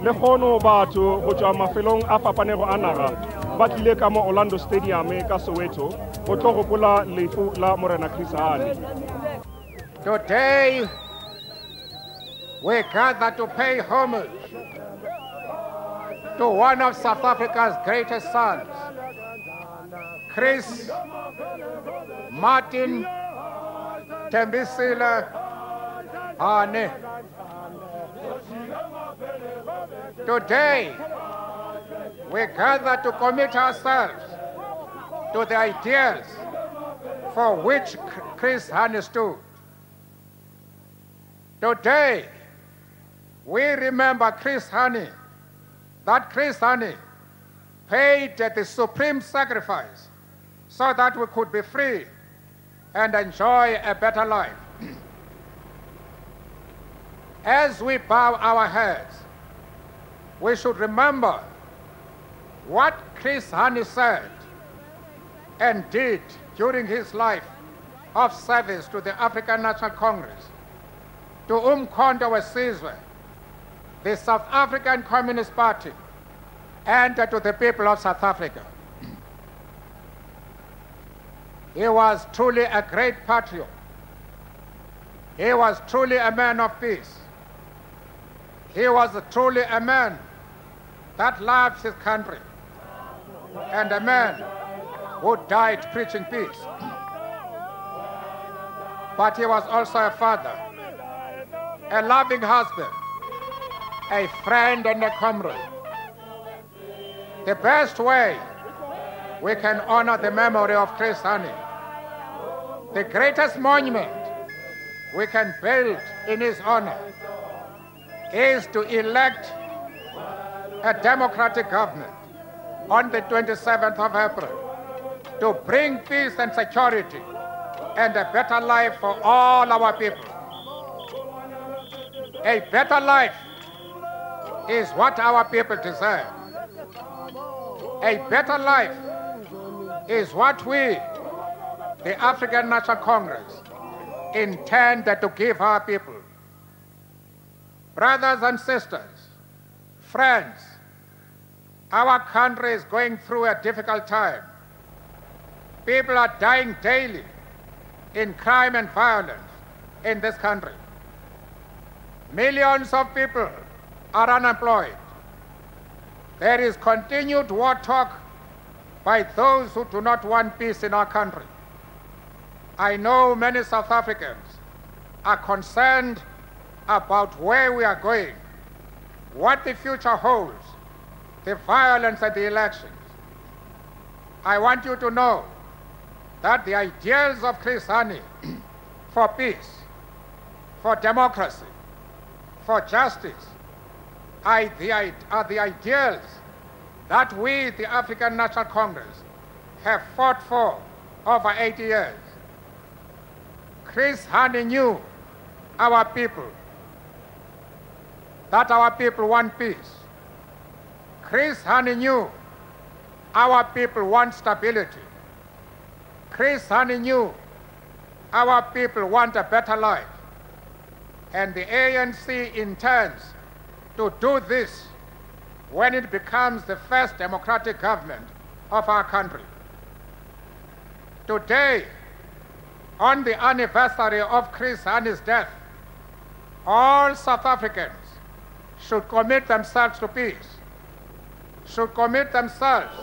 le kgono batho go tswa mafelong a fapanego a naga ba tlile ka mo Orlando Stadium ka Soweto go tlo gopola lefu la Morena Chris Hani. Today we gather to pay homage to one of South Africa's greatest sons, Chris Martin Tembisile Hani. Today, we gather to commit ourselves to the ideals for which Chris Hani stood. Today, we remember Chris Hani, that Chris Hani paid the supreme sacrifice so that we could be free and enjoy a better life. As we bow our heads, we should remember what Chris Hani said and did during his life of service to the African National Congress, to Umkhonto weSizwe, the South African Communist Party, and to the people of South Africa. He was truly a great patriot. He was truly a man of peace. He was truly a man that loved his country, and a man who died preaching peace. But he was also a father, a loving husband, a friend and a comrade. The best way we can honor the memory of Chris Hani, the greatest monument we can build in his honor, is to elect a democratic government on the 27th of April to bring peace and security and a better life for all our people. A better life is what our people deserve. A better life is what we, the African National Congress, intend to give our people. Brothers and sisters, friends, our country is going through a difficult time. People are dying daily in crime and violence in this country. Millions of people are unemployed. There is continued war talk by those who do not want peace in our country. I know many South Africans are concerned about where we are going, what the future holds, the violence at the elections. I want you to know that the ideals of Chris Hani for peace, for democracy, for justice are the ideals that we, the African National Congress, have fought for over 80 years. Chris Hani knew our people, that our people want peace. Chris Hani knew our people want stability. Chris Hani knew our people want a better life. And the ANC intends to do this when it becomes the first democratic government of our country. Today, on the anniversary of Chris Hani's death, all South Africans should commit themselves to peace, should commit themselves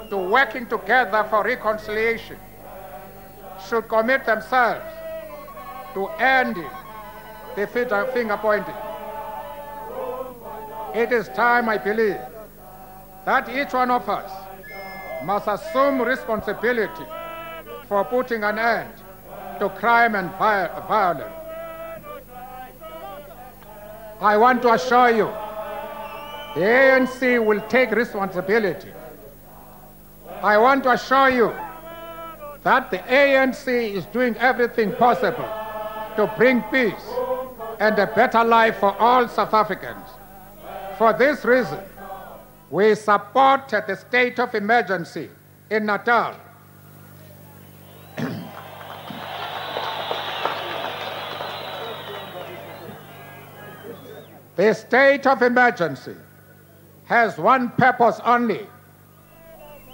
to working together for reconciliation, should commit themselves to ending the finger pointing. It is time, I believe, that each one of us must assume responsibility for putting an end to crime and violence. I want to assure you, the ANC will take responsibility. I want to assure you that the ANC is doing everything possible to bring peace and a better life for all South Africans. For this reason, we support the state of emergency in Natal. The state of emergency has one purpose only: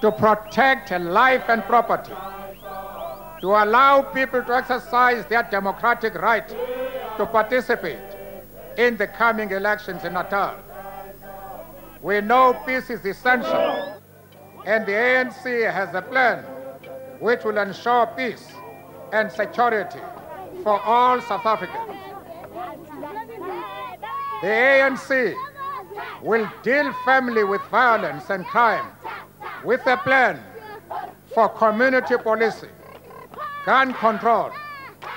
to protect life and property, to allow people to exercise their democratic right to participate in the coming elections in Natal. We know peace is essential, and the ANC has a plan which will ensure peace and security for all South Africans. The ANC will deal firmly with violence and crime with a plan for community policing, gun control,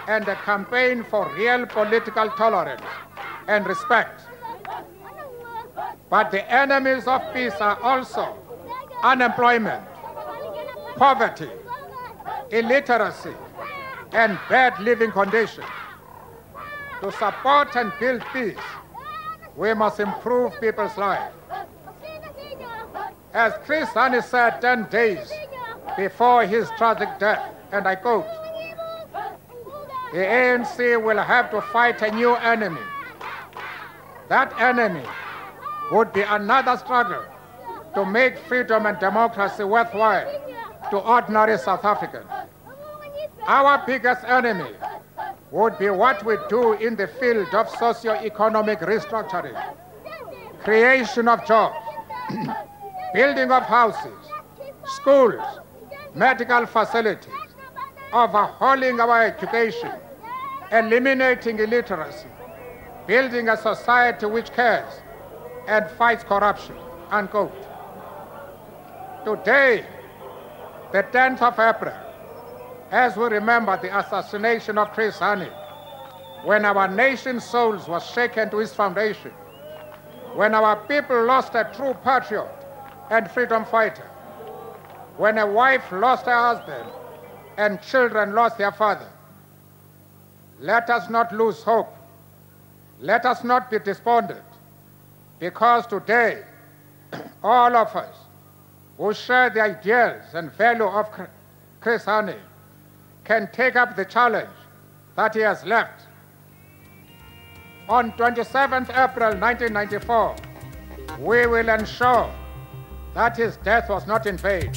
and a campaign for real political tolerance and respect. But the enemies of peace are also unemployment, poverty, illiteracy, and bad living conditions. To support and build peace, we must improve people's lives. As Chris Hani said 10 days before his tragic death, and I quote, "The ANC will have to fight a new enemy. That enemy would be another struggle to make freedom and democracy worthwhile to ordinary South Africans. Our biggest enemy would be what we do in the field of socio-economic restructuring, creation of jobs, building of houses, schools, medical facilities, overhauling our education, eliminating illiteracy, building a society which cares and fights corruption," unquote. Today, the 10th of April, as we remember the assassination of Chris Hani, when our nation's souls was shaken to its foundation, when our people lost a true patriot and freedom fighter, when a wife lost her husband and children lost their father, let us not lose hope. Let us not be despondent, because today, all of us who share the ideals and value of Chris Hani can take up the challenge that he has left. On 27th April 1994, we will ensure that his death was not in vain.